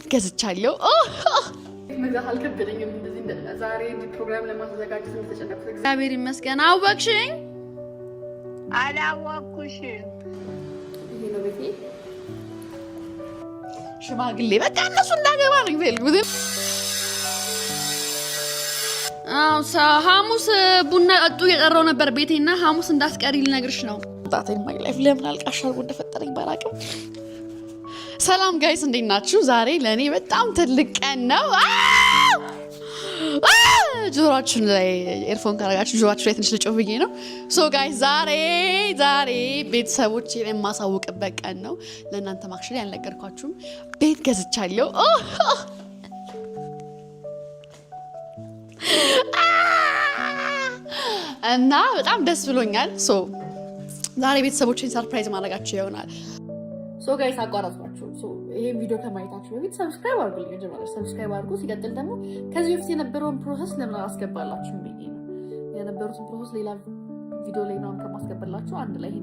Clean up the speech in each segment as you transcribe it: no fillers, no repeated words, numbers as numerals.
ቤት ገዝቻለሁ። መግዛት አልከበደኝም። እንደዚህ ዛሬ ፕሮግራም ለማዘጋጀት ተጨነቅኩ። እግዚአብሔር ይመስገን። አወቅሽኝ? አላወቅኩሽም። ይሄ ነው ቤቴ። ሽማግሌ በቃ እነሱ እንዳገባ ነው የሚፈልጉት። ሐሙስ ቡና ጠጡ እየጠራው ነበር ቤቴና ሐሙስ እንዳስቀሪ ልነግርሽ ነው። ጣቴን ማግላይፍ ለምን አልቃሻል እንደፈጠረኝ ባላቅም። ሰላም ጋይስ እንዴት ናችሁ? ዛሬ ለኔ በጣም ትልቅ ቀን ነው። ጆሮአችሁን ላይ ኤርፎን ካረጋችሁ ጆሮአችሁ ላይ ትንሽ ልጮህ ብዬ ነው። ሶ ጋይስ ዛሬ ቤተሰቦቼን የማሳውቅበት ቀን ነው። ለእናንተ ማክሽን ያልነገርኳችሁም ቤት ገዝቻለሁ። እና በጣም ደስ ብሎኛል። ሶ ዛሬ ቤተሰቦቼን ሰርፕራይዝ ማድረጋቸው ይሆናል። ሶ ጋይስ አቋራጥኳችሁ። ሶ ይሄን ቪዲዮ ከማየታችሁ በፊት ሰብስክራይብ አድርጉልኝ። ጀማሪ ሰብስክራይብ አድርጉ። ሲቀጥል ደግሞ ከዚህ በፊት የነበረውን ፕሮሰስ ለምን አላስገባላችሁም ብዬ ነው። የነበሩትን ፕሮሰስ ሌላ ቪዲዮ ላይ ነው ከማስገባላችሁ አንድ ላይ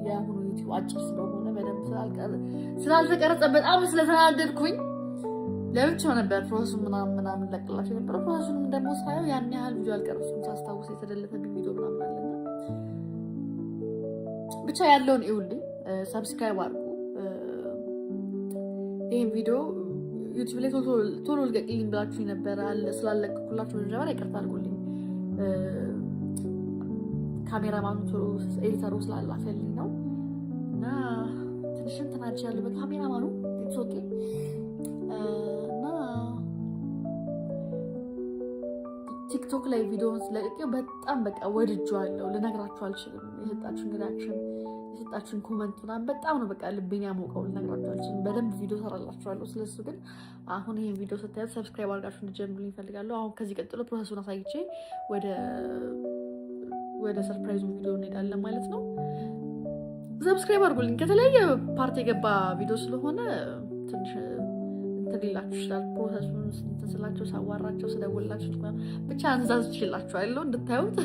የአሁኑ ዩቲዩብ አጭር ስለሆነ በደንብ ስላልተቀረጸ በጣም ስለተናደድኩኝ ለብቻው ነበር ፕሮሰሱን ምናምን ለቅላችሁ ነበር። ፕሮሰሱንም ደግሞ ሳየው ያን ያህል ቪዲዮ አልቀረጽኩም። ሳስታውስ የተደለተብኝ ቪዲዮ ምናምን አለና ብቻ ያለውን ይውልኝ። ሰብስክራይብ አድርጉ። ይሄን ቪዲዮ ዩቲዩብ ላይ ቶሎ ልቀቅልኝ ብላችሁ ነበር ስላለቀኩላችሁ መጀመሪያ ይቅርታ አድርጉልኝ። ካሜራማኑ ቶሎ ኤዲተሩ ስላላፈልኝ ነው እና ትንሽም ተናድጃለሁ በካሜራማኑ። ኢትስ ኦኬ እና ቲክቶክ ላይ ቪዲዮውን ስለቀቀው በጣም በቃ ወድጄዋለሁ። ልነግራችሁ አልችልም። የሰጣችሁን ሪአክሽን የሰጣችሁን ኮመንት ምናምን በጣም ነው በቃ ልቤን ያሞቀው። ልነግራችሁ አልችልም። በደንብ ቪዲዮ ሰራላችኋለሁ ስለሱ። ግን አሁን ይሄን ቪዲዮ ስታዩት ሰብስክራይብ አድርጋችሁ እንድትጀምሩልኝ እፈልጋለሁ። አሁን ከዚህ ቀጥሎ ፕሮሰሱን አሳይቼ ወደ ሰርፕራይዙ ቪዲዮ እንሄዳለን ማለት ነው። ሰብስክራይብ አድርጉልኝ። ከተለያየ ፓርቲ የገባ ቪዲዮ ስለሆነ ትንሽ ሊላችሁ ይችላል። ፕሮሰሱን ስላቸው ሳዋራቸው ስደውላችሁ ብቻ አንዛዝ ይችላችኋለሁ እንድታዩት።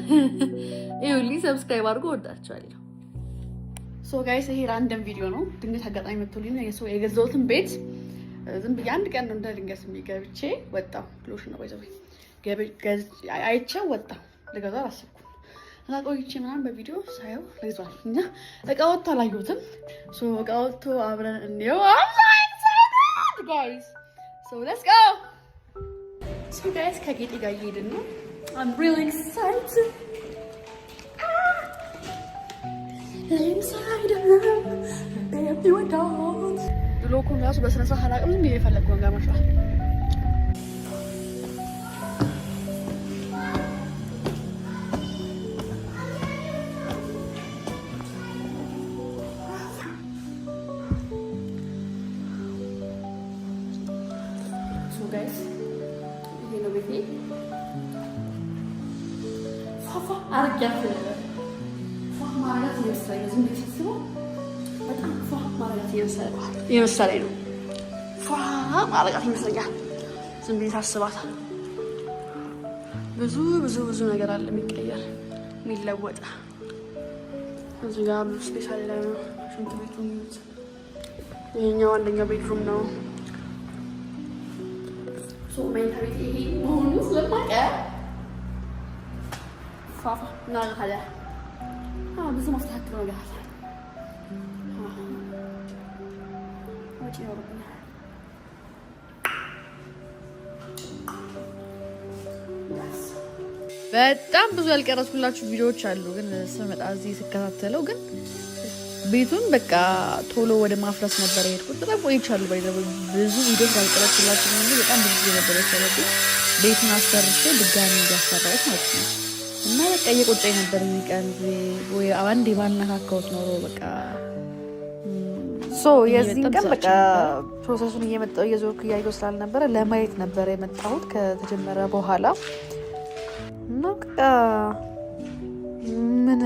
ይኸውልኝ ሰብስክራይብ አድርጎ ወዳችኋለሁ። ሶ ጋይስ ይሄ ራንደም ቪዲዮ ነው። ድንገት አጋጣሚ መጥቶልኝ ነው የገዛሁትን ቤት ዝም ብዬ አንድ ቀን ነው እንደ ድንገት ገብቼ ወጣሁ። ክሎሽ ነው ባይዘው አይቼው ወጣሁ። ልገዛ አላሰብኩም እና ቆይቼ ምናምን በቪዲዮ ሳየው ለይዟል እና እቃ ወጥቶ አላየሁትም። ሶ እቃ ወጥቶ አብረን እንየው guys. So let's go. So guys, ከጌጤ ጋር እየሄድን ነው። I'm really excited. I'm excited. Baby, you don't. ብሎኩን ራሱ በስነ ስርዓት አላውቅም። ዝም ብዬ የፈለግኩት ጋር ማሻአል guys. ይሄ ነው ቤቴ። ፋፋ አርጋት ማለት ይመስላል። ዝም ብዬ ሳስበው በጣም ፋ ማለት ይመስላል ነው። ፋ ማለት ይመስላል። ዝም ብዬ ሳስባት ብዙ ነገር አለ የሚቀየር የሚለወጥ። እዚህ ጋር ብዙ ስፔስ አለ። ሽንት ቤቱ ይሄኛው አንደኛው ቤድሩም ነው። መኝታ ቤት ይሄ መሆኑ ስለማውቅ ፋፋ እናደርጋለ ብዙ ማስተካከል ነገር አለ። ወጪ ይኖርብናል። በጣም ብዙ ያልቀረጽኩላችሁ ቪዲዮዎች አሉ። ግን ስመጣ እዚህ ስከታተለው ግን ቤቱን በቃ ቶሎ ወደ ማፍረስ ነበር የሄድኩት። በጣም ቆይቻለሁ። ብዙ ቪዲዮ ያልቀረጽኩላችሁ ነው እንጂ በጣም ብዙ ጊዜ ነበር የሰራሁት። ቤቱን አሰርቼ ድጋሚ እንዲያሰራሁት ማለት ነው። እና በቃ እየቆጨኝ ነበር ቀን ወይ አንዴ ባልነካካሁት ኖሮ በቃ የዚህን ቀን በቃ ፕሮሰሱን እየመጣሁ እየዞርኩ እያየሁ ስላልነበረ ለማየት ነበር የመጣሁት ከተጀመረ በኋላ እና በቃ ምን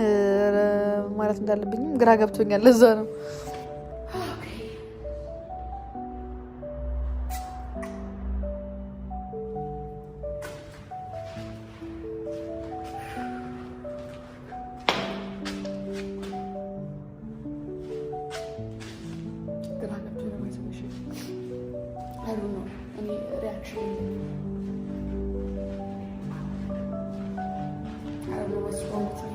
ማለት እንዳለብኝም ግራ ገብቶኛል። ለዛ ነው I don't know any reaction. I don't know what's wrong with me.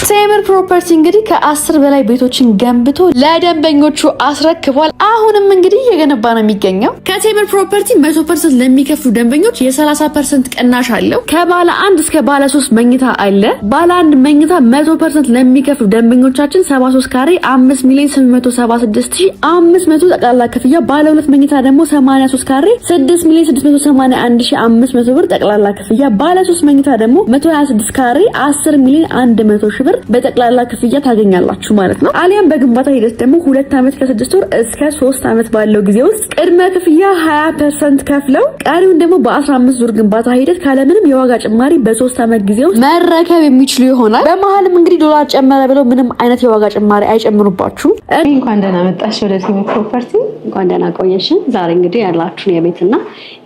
ቴምር ፕሮፐርቲ እንግዲህ ከ10 በላይ ቤቶችን ገንብቶ ለደንበኞቹ አስረክቧል። አሁንም እንግዲህ እየገነባ ነው የሚገኘው። ከቴምር ፕሮፐርቲ 100% ለሚከፍሉ ደንበኞች የ30% ቅናሽ አለው። ከባለ 1 እስከ ባለ 3 መኝታ አለ። ባለ 1 መኝታ 100% ለሚከፍሉ ደንበኞቻችን 73 ካሬ 5,876,500 ጠቅላላ ክፍያ፣ ባለ 2 መኝታ ደግሞ 83 ካሬ 6,681,500 ብር ጠቅላላ ክፍያ፣ ባለ 3 መኝታ ደግሞ 126 ካሬ 10,100,000 ብር በጠቅላላ ክፍያ ታገኛላችሁ ማለት ነው። አሊያም በግንባታ ሂደት ደግሞ 2 ዓመት ከ6 ወር እስከ 3 ዓመት ባለው ጊዜ ውስጥ ቅድመ ክፍያ 20% ከፍለው ቀሪውን ደግሞ በ15 ዙር ግንባታ ሂደት ካለምንም የዋጋ ጭማሪ በ3 ዓመት ጊዜ ውስጥ መረከብ የሚችሉ ይሆናል። በመሃልም እንግዲህ ዶላር ጨመረ ብለው ምንም አይነት የዋጋ ጭማሪ አይጨምሩባችሁም። እንኳን ደህና መጣሽ ወደ ቴምር ፕሮፐርቲ። እንኳን ደህና ቆየሽን። ዛሬ እንግዲህ ያላችሁን የቤትና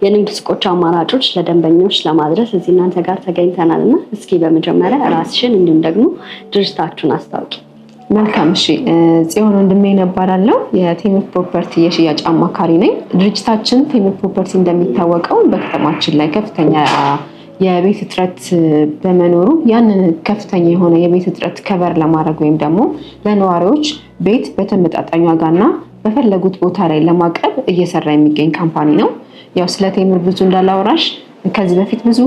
የንግድ ሱቆች አማራጮች ለደንበኞች ለማድረስ እዚህ እናንተ ጋር ተገኝተናልና እስኪ በመጀመሪያ ራስሽን እንዲሁም ደግሞ ድርጅታችሁን አስታውቂ። መልካም። እሺ፣ ጽዮን ወንድሜ እባላለሁ። የቴምር ፕሮፐርቲ የሽያጭ አማካሪ ነኝ። ድርጅታችን ቴምር ፕሮፐርቲ እንደሚታወቀው በከተማችን ላይ ከፍተኛ የቤት እጥረት በመኖሩ ያንን ከፍተኛ የሆነ የቤት እጥረት ከቨር ለማድረግ ወይም ደግሞ ለነዋሪዎች ቤት በተመጣጣኝ ዋጋና በፈለጉት ቦታ ላይ ለማቅረብ እየሰራ የሚገኝ ካምፓኒ ነው። ያው ስለ ቴምር ብዙ እንዳላወራሽ ከዚህ በፊት ብዙ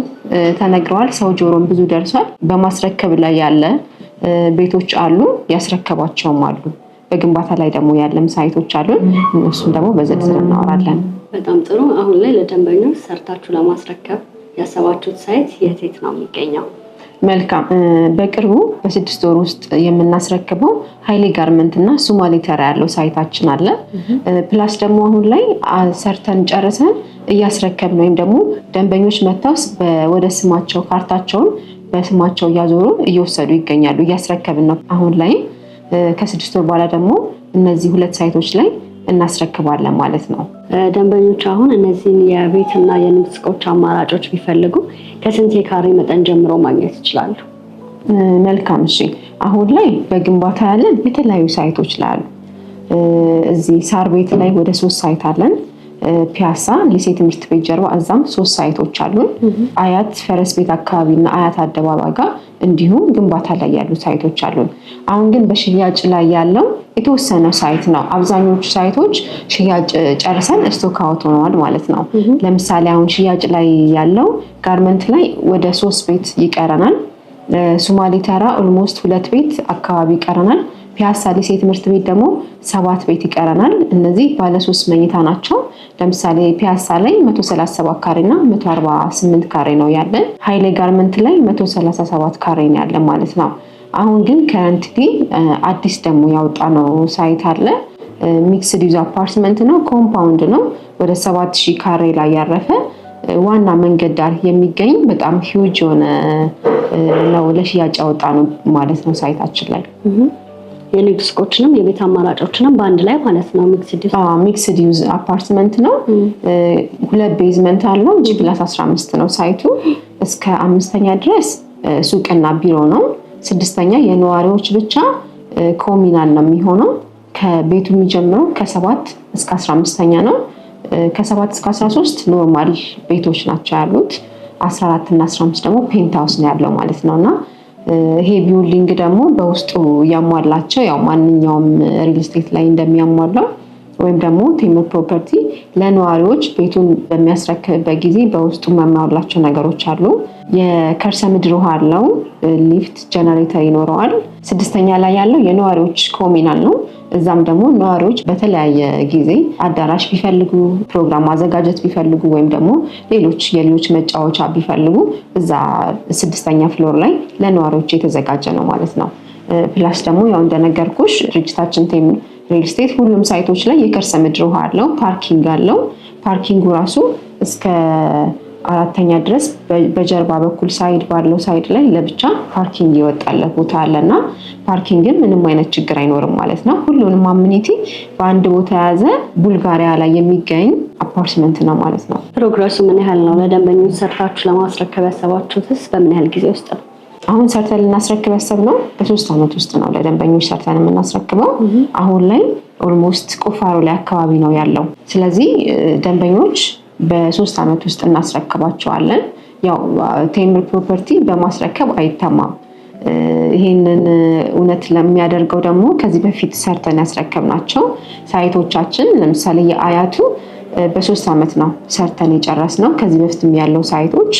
ተነግረዋል፣ ሰው ጆሮም ብዙ ደርሷል። በማስረከብ ላይ ያለ ቤቶች አሉ፣ ያስረከባቸውም አሉ። በግንባታ ላይ ደግሞ ያለም ሳይቶች አሉ። እነሱም ደግሞ በዝርዝር እናወራለን። በጣም ጥሩ። አሁን ላይ ለደንበኞች ሰርታችሁ ለማስረከብ ያሰባችሁት ሳይት የት ነው የሚገኘው? መልካም። በቅርቡ በ6 ወር ውስጥ የምናስረክበው ኃይሌ ጋርመንት እና ሱማሌ ተራ ያለው ሳይታችን አለ። ፕላስ ደግሞ አሁን ላይ ሰርተን ጨርሰን እያስረከብን ወይም ደግሞ ደንበኞች መጥተው ወደ ስማቸው ካርታቸውን በስማቸው እያዞሩ እየወሰዱ ይገኛሉ። እያስረከብን ነው። አሁን ላይ ከ6 ወር በኋላ ደግሞ እነዚህ 2 ሳይቶች ላይ እናስረክባለን ማለት ነው። ደንበኞች አሁን እነዚህን የቤትና የንግድ ሱቆች አማራጮች ቢፈልጉ ከስንት የካሬ መጠን ጀምሮ ማግኘት ይችላሉ? መልካም። እሺ፣ አሁን ላይ በግንባታ ያለን የተለያዩ ሳይቶች ላይ አሉ። እዚህ ሳር ቤት ላይ ወደ 3 ሳይት አለን። ፒያሳ ሊሴ ትምህርት ቤት ጀርባ እዛም 3 ሳይቶች አሉን። አያት ፈረስ ቤት አካባቢና አያት አደባባይ ጋር እንዲሁም ግንባታ ላይ ያሉ ሳይቶች አሉን። አሁን ግን በሽያጭ ላይ ያለው የተወሰነ ሳይት ነው። አብዛኞቹ ሳይቶች ሽያጭ ጨርሰን ስቶክ አውት ሆነዋል ማለት ነው። ለምሳሌ አሁን ሽያጭ ላይ ያለው ጋርመንት ላይ ወደ 3 ቤት ይቀረናል። ሱማሌ ተራ ኦልሞስት 2 ቤት አካባቢ ይቀረናል። ፒያሳ ሊሴ ትምህርት ቤት ደግሞ 7 ቤት ይቀረናል። እነዚህ ባለ 3 መኝታ ናቸው። ለምሳሌ ፒያሳ ላይ 137 ካሬ እና 148 ካሬ ነው ያለን። ኃይሌ ጋርመንት ላይ 137 ካሬ ነው ያለን ማለት ነው። አሁን ግን ከረንትሊ አዲስ ደግሞ ያወጣነው ሳይት አለ። ሚክስድ ዩዝ አፓርትመንት ነው፣ ኮምፓውንድ ነው። ወደ 7000 ካሬ ላይ ያረፈ ዋና መንገድ ዳር የሚገኝ በጣም ሂውጅ የሆነ ነው ለሽያጭ ያወጣነው ማለት ነው ሳይታችን ላይ። የንግድ ሱቆችንም የቤት አማራጮችንም በአንድ ላይ ማለት ነው። ሚክስድ ዩዝ አፓርትመንት ነው። 2 ቤዝመንት አለው። G+15 ነው ሳይቱ። እስከ 5ኛ ድረስ ሱቅና ቢሮ ነው። 6ኛ የነዋሪዎች ብቻ ኮሚናል ነው የሚሆነው። ከቤቱ የሚጀምረው ከ7 እስከ 15ኛ ነው። ከ7 እስከ 13 ኖርማል ቤቶች ናቸው ያሉት። 14 እና 15 ደግሞ ፔንትሃውስ ነው ያለው ማለት ነውና ይሄ ቢልዲንግ ደግሞ በውስጡ ያሟላቸው ያው ማንኛውም ሪል ስቴት ላይ እንደሚያሟላው ወይም ደግሞ ቴምር ፕሮፐርቲ ለነዋሪዎች ቤቱን በሚያስረክብበት ጊዜ በውስጡ የሚያሟላቸው ነገሮች አሉ። የከርሰ ምድር ውሃ አለው፣ ሊፍት፣ ጀነሬተር ይኖረዋል። 6ኛ ላይ ያለው የነዋሪዎች ኮሚናል ነው። እዛም ደግሞ ነዋሪዎች በተለያየ ጊዜ አዳራሽ ቢፈልጉ፣ ፕሮግራም ማዘጋጀት ቢፈልጉ ወይም ደግሞ የሌሎች መጫወቻ ቢፈልጉ እዛ 6ኛ ፍሎር ላይ ለነዋሪዎች የተዘጋጀ ነው ማለት ነው። ፕላስ ደግሞ ያው እንደነገርኩሽ ድርጅታችን ቴምር ሪል ስቴት ሁሉም ሳይቶች ላይ የከርሰ ምድር ውሃ አለው፣ ፓርኪንግ አለው። ፓርኪንጉ ራሱ እስከ 4ኛ ድረስ በጀርባ በኩል ሳይድ ባለው ሳይድ ላይ ለብቻ ፓርኪንግ ይወጣለት ቦታ አለና ፓርኪንግን ምንም አይነት ችግር አይኖርም ማለት ነው። ሁሉንም አሚኒቲ በአንድ ቦታ የያዘ ቡልጋሪያ ላይ የሚገኝ አፓርትመንት ነው ማለት ነው። ፕሮግረሱ ምን ያህል ነው? ለደንበኞች ሰርታችሁ ለማስረከብ ያሰባችሁትስ በምን ያህል ጊዜ ውስጥ ነው? አሁን ሰርተን ልናስረክብ ያሰብነው በ3 ዓመት ውስጥ ነው ለደንበኞች ሰርተን የምናስረክበው። አሁን ላይ ኦልሞስት ቁፋሮ ላይ አካባቢ ነው ያለው። ስለዚህ ደንበኞች በ3 ዓመት ውስጥ እናስረክባቸዋለን። ያው ቴምር ፕሮፐርቲ በማስረከብ አይተማም። ይሄንን እውነት ለሚያደርገው ደግሞ ከዚህ በፊት ሰርተን ያስረከብናቸው ሳይቶቻችን ለምሳሌ የአያቱ በ3 ዓመት ነው ሰርተን የጨረስነው። ከዚህ በፊትም ያለው ሳይቶች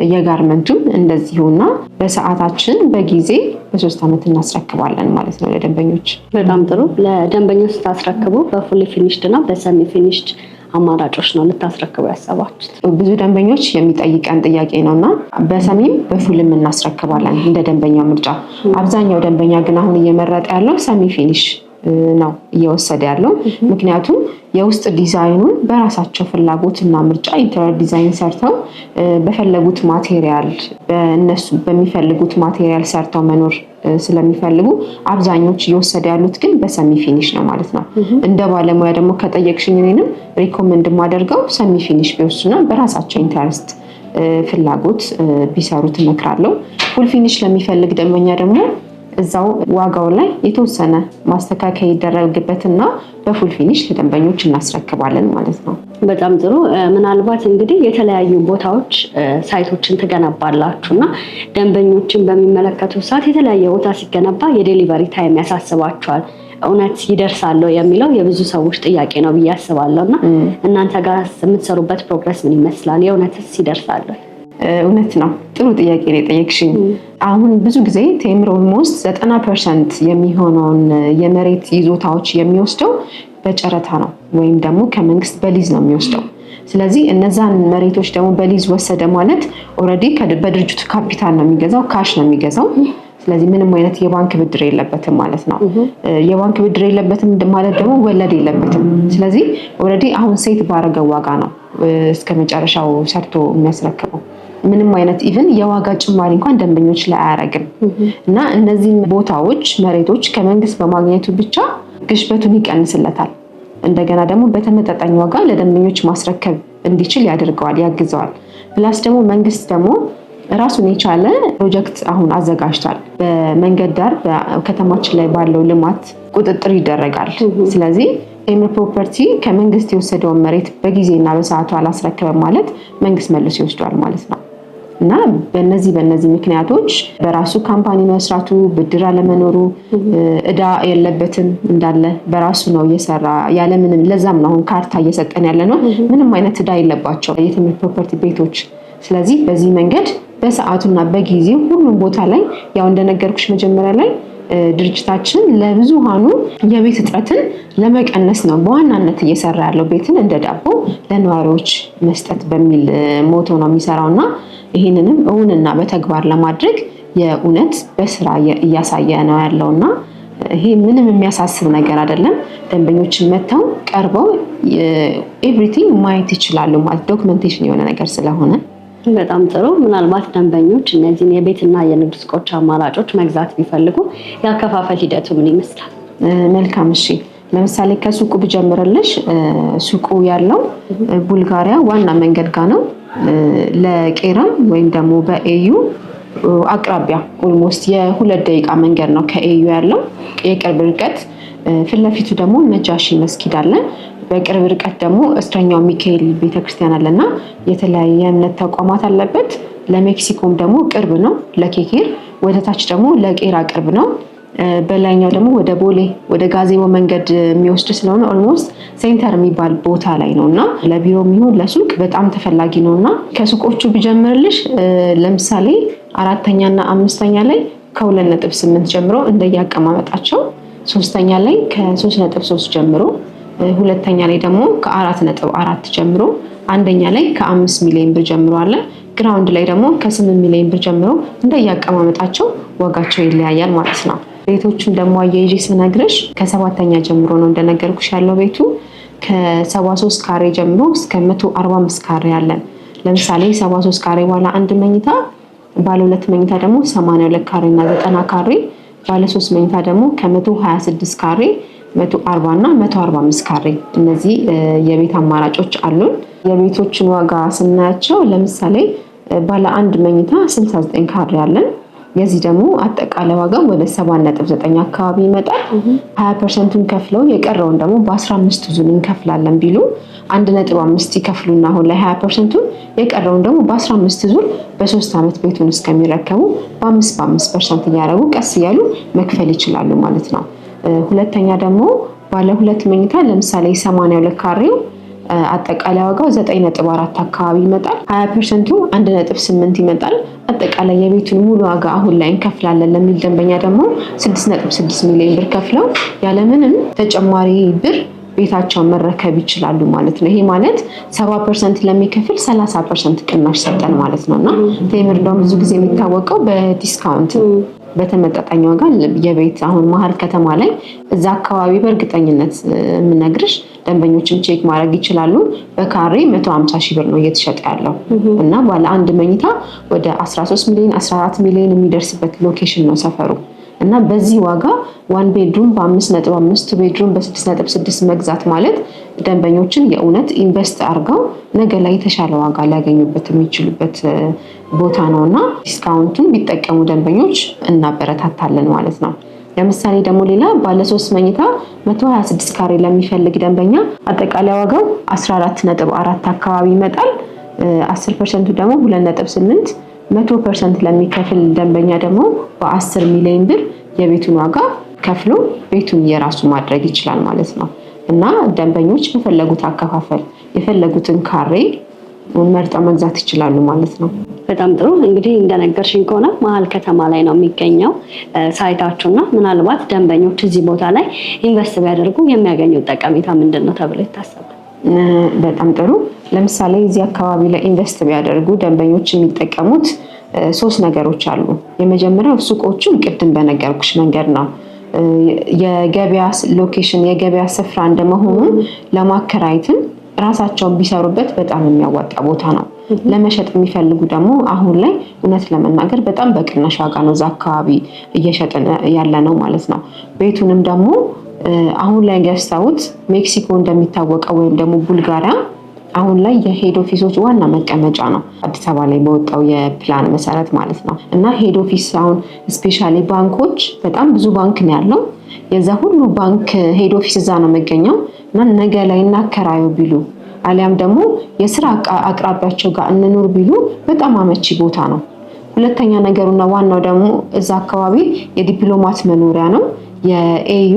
የጋርመንቱም እንደዚሁና በሰዓታችን በጊዜ በ3 ዓመት እናስረክባለን ማለት ነው ለደንበኞች። በጣም ጥሩ። ለደንበኞች ስታስረክቡ በፉሊ ፊኒሽድ እና በሰሚ ፊኒሽድ አማራጮች ነው ልታስረክቡ ያሰባችሁት? ብዙ ደንበኞች የሚጠይቀን ጥያቄ ነውና በሰሚም በፉልም እናስረክባለን እንደ ደንበኛ ምርጫ። አብዛኛው ደንበኛ ግን አሁን እየመረጠ ያለው ሰሚ ፊኒሽ ነው እየወሰደ ያለው። ምክንያቱም የውስጥ ዲዛይኑን በራሳቸው ፍላጎት እና ምርጫ ኢንተሪየር ዲዛይን ሰርተው በፈለጉት ማቴሪያል በእነሱ በሚፈልጉት ማቴሪያል ሰርተው መኖር ስለሚፈልጉ አብዛኞቹ እየወሰደ ያሉት ግን በሰሚ ፊኒሽ ነው ማለት ነው። እንደ ባለሙያ ደግሞ ከጠየቅሽኝ እኔንም ሪኮመንድ ማደርገው ሰሚ ፊኒሽ ቢወስዱና በራሳቸው ኢንተረስት ፍላጎት ቢሰሩት እመክራለሁ። ፉል ፊኒሽ ለሚፈልግ ደንበኛ ደግሞ እዛው ዋጋው ላይ የተወሰነ ማስተካከያ ይደረግበትና በፉል ፊኒሽ ለደንበኞች እናስረክባለን ማለት ነው። በጣም ጥሩ። ምናልባት እንግዲህ የተለያዩ ቦታዎች ሳይቶችን ትገነባላችሁና ደንበኞችን በሚመለከቱ ሰዓት የተለያየ ቦታ ሲገነባ የዴሊቨሪ ታይም ያሳስባቸዋል። እውነት ይደርሳል የሚለው የብዙ ሰዎች ጥያቄ ነው ብዬ አስባለሁና እናንተ ጋር የምትሰሩበት ፕሮግረስ ምን ይመስላል? የእውነትስ ይደርሳል? እውነት ነው። ጥሩ ጥያቄ ነው የጠየቅሽኝ። አሁን ብዙ ጊዜ ቴምር ኦልሞስት 90% የሚሆነውን የመሬት ይዞታዎች የሚወስደው በጨረታ ነው ወይም ደግሞ ከመንግስት በሊዝ ነው የሚወስደው። ስለዚህ እነዛን መሬቶች ደግሞ በሊዝ ወሰደ ማለት ኦልሬዲ በድርጅቱ ካፒታል ነው የሚገዛው፣ ካሽ ነው የሚገዛው። ስለዚህ ምንም አይነት የባንክ ብድር የለበትም ማለት ነው። የባንክ ብድር የለበትም ማለት ደግሞ ወለድ የለበትም። ስለዚህ ኦልሬዲ አሁን ሴት ባረገው ዋጋ ነው እስከ መጨረሻው ሰርቶ የሚያስረክበው። ምንም አይነት ኢቭን የዋጋ ጭማሪ እንኳን ደንበኞች ላይ አያረግም እና እነዚህ ቦታዎች መሬቶች ከመንግስት በማግኘቱ ብቻ ግሽበቱን ይቀንስለታል። እንደገና ደግሞ በተመጣጣኝ ዋጋ ለደንበኞች ማስረከብ እንዲችል ያደርገዋል፣ ያግዘዋል። ፕላስ ደግሞ መንግስት ደግሞ ራሱን የቻለ ፕሮጀክት አሁን አዘጋጅቷል። በመንገድ ዳር በከተማችን ላይ ባለው ልማት ቁጥጥር ይደረጋል። ስለዚህ ቴምር ፕሮፐርቲ ከመንግስት የወሰደውን መሬት በጊዜና በሰዓቱ አላስረከበም ማለት መንግስት መልሶ ይወስዷል ማለት ነው እና በእነዚህ ምክንያቶች በራሱ ካምፓኒ መስራቱ፣ ብድር አለመኖሩ፣ እዳ የለበትም እንዳለ በራሱ ነው እየሰራ ያለምንም። ለዛም ነው አሁን ካርታ እየሰጠን ያለ ነው። ምንም አይነት እዳ የለባቸው የቴምር ፕሮፐርቲ ቤቶች። ስለዚህ በዚህ መንገድ በሰዓቱና በጊዜው ሁሉም ቦታ ላይ ያው እንደነገርኩሽ መጀመሪያ ላይ ድርጅታችን ለብዙሃኑ የቤት እጥረትን ለመቀነስ ነው በዋናነት እየሰራ ያለው። ቤትን እንደ ዳቦ ለነዋሪዎች መስጠት በሚል ሞቶ ነው የሚሰራውና ይህንንም እውንና በተግባር ለማድረግ የእውነት በስራ እያሳየ ነው ያለውና ይሄ ምንም የሚያሳስብ ነገር አይደለም። ደንበኞችን መተው ቀርበው ኤቭሪቲንግ ማየት ይችላሉ ማለት ዶክመንቴሽን የሆነ ነገር ስለሆነ በጣም ጥሩ። ምናልባት ደንበኞች እነዚህን የቤትና የንግድ ሱቆች አማራጮች መግዛት ቢፈልጉ ያከፋፈል ሂደቱ ምን ይመስላል? መልካም። እሺ፣ ለምሳሌ ከሱቁ ብጀምርልሽ ሱቁ ያለው ቡልጋሪያ ዋና መንገድ ጋር ነው። ለቄራ ወይም ደግሞ በኤዩ አቅራቢያ ኦልሞስት የ2 ደቂቃ መንገድ ነው ከኤዩ ያለው የቅርብ ርቀት። ፊት ለፊቱ ደግሞ ነጃሺ መስጊድ አለ። በቅርብ ርቀት ደግሞ እስረኛው ሚካኤል ቤተክርስቲያን አለና የተለያየ የእምነት ተቋማት አለበት። ለሜክሲኮም ደግሞ ቅርብ ነው ለኬኬር። ወደታች ደግሞ ለቄራ ቅርብ ነው። በላይኛው ደግሞ ወደ ቦሌ ወደ ጋዜቦ መንገድ የሚወስድ ስለሆነ ኦልሞስት ሴንተር የሚባል ቦታ ላይ ነውና ለቢሮ የሚሆን ለሱቅ በጣም ተፈላጊ ነውና ከሱቆቹ ብጀምርልሽ ለምሳሌ 4ኛ እና 5ኛ ላይ ከ2.8 ጀምሮ እንደያቀማመጣቸው፣ 3ኛ ላይ ከ3.3 ጀምሮ፣ 2ኛ ላይ ደግሞ ከ4.4 ጀምሮ፣ 1ኛ ላይ ከ5 ሚሊዮን ብር ጀምሮ አለ። ግራውንድ ላይ ደግሞ ከ8 ሚሊዮን ብር ጀምሮ እንደያቀማመጣቸው ዋጋቸው ይለያያል ማለት ነው። ቤቶቹን ደግሞ አያይዤ ስነግርሽ ከ7ኛ ጀምሮ ነው እንደነገርኩሽ ያለው ቤቱ ከ73 ካሬ ጀምሮ እስከ 145 ካሬ አለን። ለምሳሌ 73 ካሬ ባለ 1 መኝታ፣ ባለ 2 መኝታ ደግሞ 82 ካሬ እና 90 ካሬ፣ ባለ 3 መኝታ ደግሞ ከ126 ካሬ፣ 140 እና 145 ካሬ እነዚህ የቤት አማራጮች አሉን። የቤቶችን ዋጋ ስናያቸው ለምሳሌ ባለ 1 መኝታ 69 ካሬ አለን። የዚህ ደግሞ አጠቃላይ ዋጋ ወደ 7.9 አካባቢ ይመጣል። 20%ን ከፍለው የቀረውን ደግሞ በ15 ዙር እንከፍላለን ቢሉ 1.5 ይከፍሉና አሁን ላይ 20%ን የቀረውን ደግሞ በ15 ዙር በ3 ዓመት ቤቱን እስከሚረከቡ በ5% እያደረጉ ቀስ እያሉ መክፈል ይችላሉ ማለት ነው። ሁለተኛ ደግሞ ባለ 2 መኝታ ለምሳሌ 82 ካሬው አጠቃላይ ዋጋው 9.4 አካባቢ ይመጣል። 20%ቱ 1.8 ይመጣል። አጠቃላይ የቤቱን ሙሉ ዋጋ አሁን ላይ እንከፍላለን ለሚል ደንበኛ ደግሞ 6.6 ሚሊዮን ብር ከፍለው ያለምንም ተጨማሪ ብር ቤታቸውን መረከብ ይችላሉ ማለት ነው። ይሄ ማለት 70% ለሚከፍል 30% ቅናሽ ሰጠን ማለት ነውና ቴምር እንደውም ብዙ ጊዜ የሚታወቀው በዲስካውንት በተመጣጣኝ ዋጋ የቤት አሁን መሀል ከተማ ላይ እዛ አካባቢ በእርግጠኝነት የምነግርሽ ደንበኞችም ቼክ ማድረግ ይችላሉ። በካሬ 150 ሺህ ብር ነው እየተሸጠ ያለው እና ባለ አንድ መኝታ ወደ 13 ሚሊዮን 14 ሚሊዮን የሚደርስበት ሎኬሽን ነው ሰፈሩ እና በዚህ ዋጋ 1 ቤድሩም በ5.5 ቤድሩም በ6.6 መግዛት ማለት ደንበኞችን የእውነት ኢንቨስት አድርገው ነገ ላይ የተሻለ ዋጋ ሊያገኙበት የሚችሉበት ቦታ ነውና ዲስካውንቱን ቢጠቀሙ ደንበኞች እናበረታታለን ማለት ነው። ለምሳሌ ደግሞ ሌላ ባለ 3 መኝታ 126 ካሬ ለሚፈልግ ደንበኛ አጠቃላይ ዋጋው 14.4 አካባቢ ይመጣል። 10% ደግሞ 2.8 100% ለሚከፍል ደንበኛ ደግሞ በ10 ሚሊዮን ብር የቤቱን ዋጋ ከፍሎ ቤቱን የራሱ ማድረግ ይችላል ማለት ነው እና ደንበኞች በፈለጉት አከፋፈል የፈለጉትን ካሬ መርጠው መግዛት ይችላሉ ማለት ነው። በጣም ጥሩ። እንግዲህ እንደነገርሽኝ ከሆነ መሀል ከተማ ላይ ነው የሚገኘው ሳይታችሁና ምናልባት ደንበኞች እዚህ ቦታ ላይ ኢንቨስት ቢያደርጉ የሚያገኙት ጠቀሜታ ምንድነው ተብሎ ይታሰባል? በጣም ጥሩ። ለምሳሌ እዚህ አካባቢ ላይ ኢንቨስት ቢያደርጉ ደንበኞች የሚጠቀሙት 3 ነገሮች አሉ። የመጀመሪያው ሱቆቹን ቅድም በነገርኩሽ መንገድ ነው። የገበያ ሎኬሽን የገበያ ስፍራ እንደመሆኑ ለማከራየትም ራሳቸውን ቢሰሩበት በጣም የሚያዋጣ ቦታ ነው። ለመሸጥ የሚፈልጉ ደግሞ አሁን ላይ እውነት ለመናገር በጣም በቅናሽ ዋጋ ነው እዛ አካባቢ እየሸጥን ያለ ነው ማለት ነው። ቤቱንም ደግሞ አሁን ላይ ገዝተውት ሜክሲኮ እንደሚታወቀው ወይም ደግሞ ቡልጋሪያ አሁን ላይ የሄድ ኦፊሶች ዋና መቀመጫ ነው አዲስ አበባ ላይ በወጣው የፕላን መሰረት ማለት ነው እና ሄድ ኦፊስ አሁን ስፔሻሊ ባንኮች በጣም ብዙ ባንክ ነው ያለው። የዛ ሁሉ ባንክ ሄድ ኦፊስ እዛ ነው የሚገኘው እና ነገ ላይ እናከራዩ ቢሉ አሊያም ደግሞ የስራ አቅራቢያቸው ጋር እንኑር ቢሉ በጣም አመቺ ቦታ ነው። ሁለተኛ ነገሩና ዋናው ደግሞ እዛ አካባቢ የዲፕሎማት መኖሪያ ነው። የኤዩ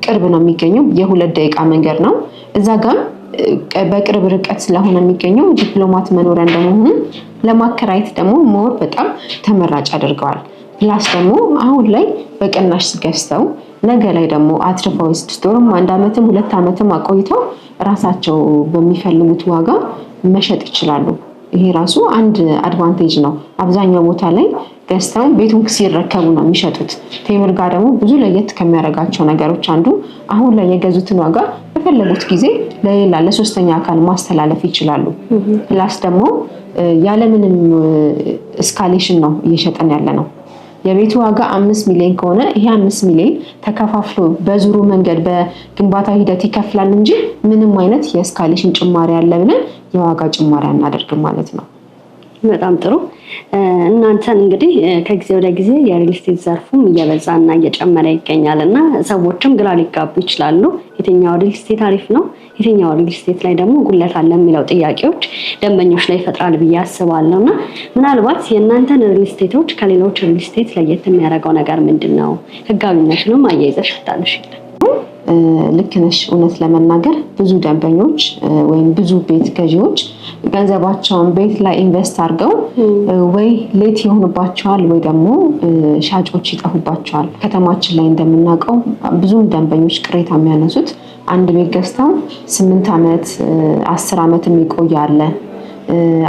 ቅርብ ነው የሚገኘው፣ የ2 ደቂቃ መንገድ ነው። እዛ ጋር በቅርብ ርቀት ስለሆነ የሚገኘው ዲፕሎማት መኖሪያ እንደመሆኑ ለማከራየት ደግሞ ሞር በጣም ተመራጭ አድርገዋል። ፕላስ ደግሞ አሁን ላይ በቅናሽ ገዝተው ነገ ላይ ደግሞ አትርፈው 6 ወርም 1 ዓመትም 2 ዓመትም አቆይተው ራሳቸው በሚፈልጉት ዋጋ መሸጥ ይችላሉ። ይሄ ራሱ አንድ አድቫንቴጅ ነው። አብዛኛው ቦታ ላይ ገዝተው ቤቱን ሲረከቡ ነው የሚሸጡት። ቴምር ጋር ደግሞ ብዙ ለየት ከሚያደርጋቸው ነገሮች አንዱ አሁን ላይ የገዙትን ዋጋ በፈለጉት ጊዜ ለሌላ ለሶስተኛ አካል ማስተላለፍ ይችላሉ። ፕላስ ደግሞ ያለምንም እስካሌሽን ነው እየሸጠን ያለ ነው። የቤቱ ዋጋ 5 ሚሊዮን ከሆነ ይሄ 5 ሚሊዮን ተከፋፍሎ በዙሩ መንገድ በግንባታ ሂደት ይከፍላል እንጂ ምንም አይነት የእስካሌሽን ጭማሪ አለ ብለን የዋጋ ጭማሪ አናደርግም ማለት ነው። በጣም ጥሩ። እናንተን እንግዲህ ከጊዜ ወደ ጊዜ የሪል ስቴት ዘርፉም እየበዛና እየጨመረ ይገኛል እና ሰዎችም ግራ ሊጋቡ ይችላሉ። የትኛው ሪል ስቴት አሪፍ ነው፣ የትኛው ሪል ስቴት ላይ ደግሞ ጉድለት አለ የሚለው ጥያቄዎች ደንበኞች ላይ ይፈጥራል ብዬ አስባለሁ እና ምናልባት የእናንተን ሪል ስቴቶች ከሌሎች ሪል ስቴት ለየት የሚያደርገው ነገር ምንድን ነው? ህጋዊነቱንም አያይዘሽ ብታነሺልን። ልክ ነሽ። እውነት ለመናገር ብዙ ደንበኞች ወይም ብዙ ቤት ገዢዎች ገንዘባቸውን ቤት ላይ ኢንቨስት አድርገው ወይ ሌት ይሆንባቸዋል ወይ ደግሞ ሻጮች ይጠፉባቸዋል። ከተማችን ላይ እንደምናውቀው ብዙ ደንበኞች ቅሬታ የሚያነሱት አንድ ቤት ገዝተው 8 ዓመት 10 ዓመት የሚቆይ አለ፣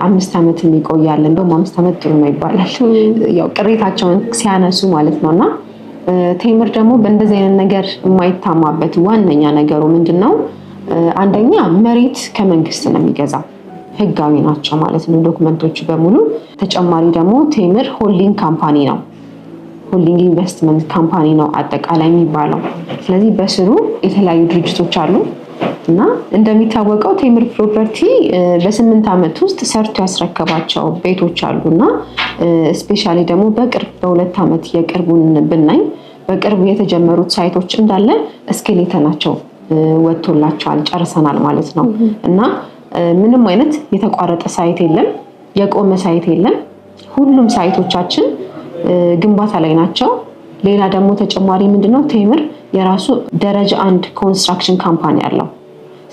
5 ዓመት የሚቆይ አለ። እንደውም 5 ዓመት ጥሩ ነው ይባላል። ያው ቅሬታቸውን ሲያነሱ ማለት ነውና ቴምር ደግሞ በእንደዚህ አይነት ነገር የማይታማበት ዋነኛ ነገሩ ምንድነው? አንደኛ መሬት ከመንግስት ነው የሚገዛው፣ ህጋዊ ናቸው ማለት ነው ዶክመንቶቹ በሙሉ። ተጨማሪ ደግሞ ቴምር ሆልዲንግ ካምፓኒ ነው፣ ሆልዲንግ ኢንቨስትመንት ካምፓኒ ነው አጠቃላይ የሚባለው። ስለዚህ በስሩ የተለያዩ ድርጅቶች አሉ። እና እንደሚታወቀው ቴምር ፕሮፐርቲ በ8 ዓመት ውስጥ ሰርቶ ያስረከባቸው ቤቶች አሉና ስፔሻሊ ደግሞ በቅርብ በ2 ዓመት የቅርቡን ብናይ በቅርቡ የተጀመሩት ሳይቶች እንዳለ እስኬሌተናቸው ወጥቶላቸዋል ጨርሰናል ማለት ነው። እና ምንም አይነት የተቋረጠ ሳይት የለም፣ የቆመ ሳይት የለም። ሁሉም ሳይቶቻችን ግንባታ ላይ ናቸው። ሌላ ደግሞ ተጨማሪ ምንድነው ቴምር የራሱ ደረጃ 1 ኮንስትራክሽን ካምፓኒ አለው።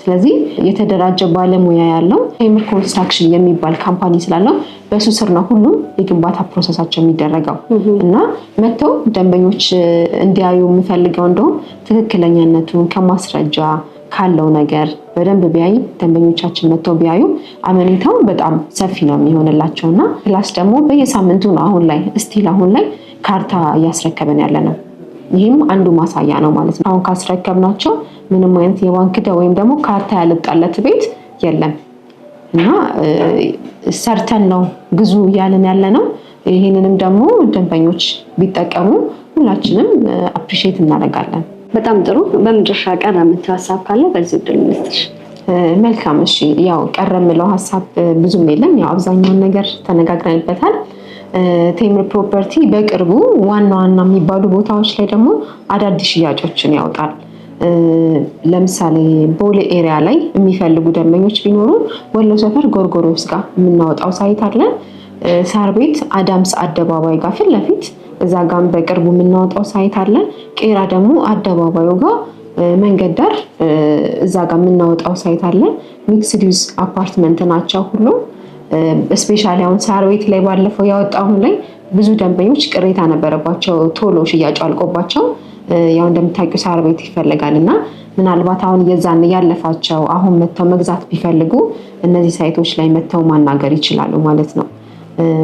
ስለዚህ የተደራጀ ባለሙያ ያለው ቴምር ኮንስትራክሽን የሚባል ካምፓኒ ስላለው በሱ ስር ነው ሁሉም የግንባታ ፕሮሰሳቸው የሚደረገው እና መተው ደንበኞች እንዲያዩ የምፈልገው እንደው ትክክለኛነቱን ከማስረጃ ካለው ነገር በደንብ ቢያይ ደንበኞቻችን መተው ቢያዩ አመኔታው በጣም ሰፊ ነው የሚሆንላቸውና ፕላስ ደግሞ በየሳምንቱ ነው አሁን ላይ ካርታ እያስረከበን ያለ ነው። ይህም አንዱ ማሳያ ነው ማለት ነው። አሁን ካስረከብናቸው ምንም አይነት የባንክ ዕዳ ወይም ደግሞ ካርታ ያልጣለት ቤት የለም እና ሰርተን ነው ግዙ እያልን ያለ ነው። ይህንንም ደግሞ ደንበኞች ቢጠቀሙ ሁላችንም አፕሪሼት እናደርጋለን። በጣም ጥሩ። በመጨረሻ ቀረ የምትለው ሀሳብ ካለ በዚህ ዕድል እንስጥሽ። መልካም። እሺ፣ ያው ቀረ የምለው ሀሳብ ብዙም የለም። ያው አብዛኛውን ነገር ተነጋግረንበታል። ቴምር ፕሮፐርቲ በቅርቡ ዋና የሚባሉ ቦታዎች ላይ ደግሞ አዳዲስ ሽያጮችን ያወጣል። ለምሳሌ ቦሌ ኤሪያ ላይ የሚፈልጉ ደንበኞች ቢኖሩ ወሎ ሰፈር ጎርጎሮስ ጋር የምናወጣው ሳይት አለ። ሳር ቤት አዳምስ አደባባይ ጋር ፊት ለፊት እዛ ጋር በቅርቡ የምናወጣው ሳይት አለ። ቄራ ደግሞ አደባባዩ ጋር መንገድ ዳር እዛ ጋር የምናወጣው ሳይት አለ። ሚክስድ ዩዝ አፓርትመንት ናቸው ሁሉም። ስፔሻሊ አሁን ሳር ቤት ላይ ባለፈው ያወጣው ላይ ብዙ ደንበኞች ቅሬታ ነበረባቸው፣ ቶሎ ሽያጭ አልቆባቸው። ያው እንደምታውቂው ሳር ቤት ይፈልጋልና ምናልባት አሁን የዛን ያለፋቸው አሁን መተው መግዛት ቢፈልጉ እነዚህ ሳይቶች ላይ መተው ማናገር ይችላሉ ማለት ነው።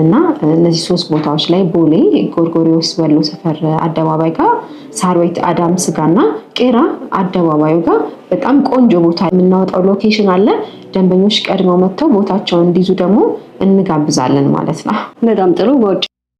እና እነዚህ 3 ቦታዎች ላይ ቦሌ ጎርጎሪዮስ ወሎ ሰፈር አደባባይ ጋር፣ ሳር ቤት አዳምስ ጋርና ቄራ አደባባዩ ጋር በጣም ቆንጆ ቦታ የምናወጣው ሎኬሽን አለ። ደንበኞች ቀድመው መተው ቦታቸውን እንዲይዙ ደግሞ እንጋብዛለን ማለት ነው። በጣም ጥሩ። በውጭ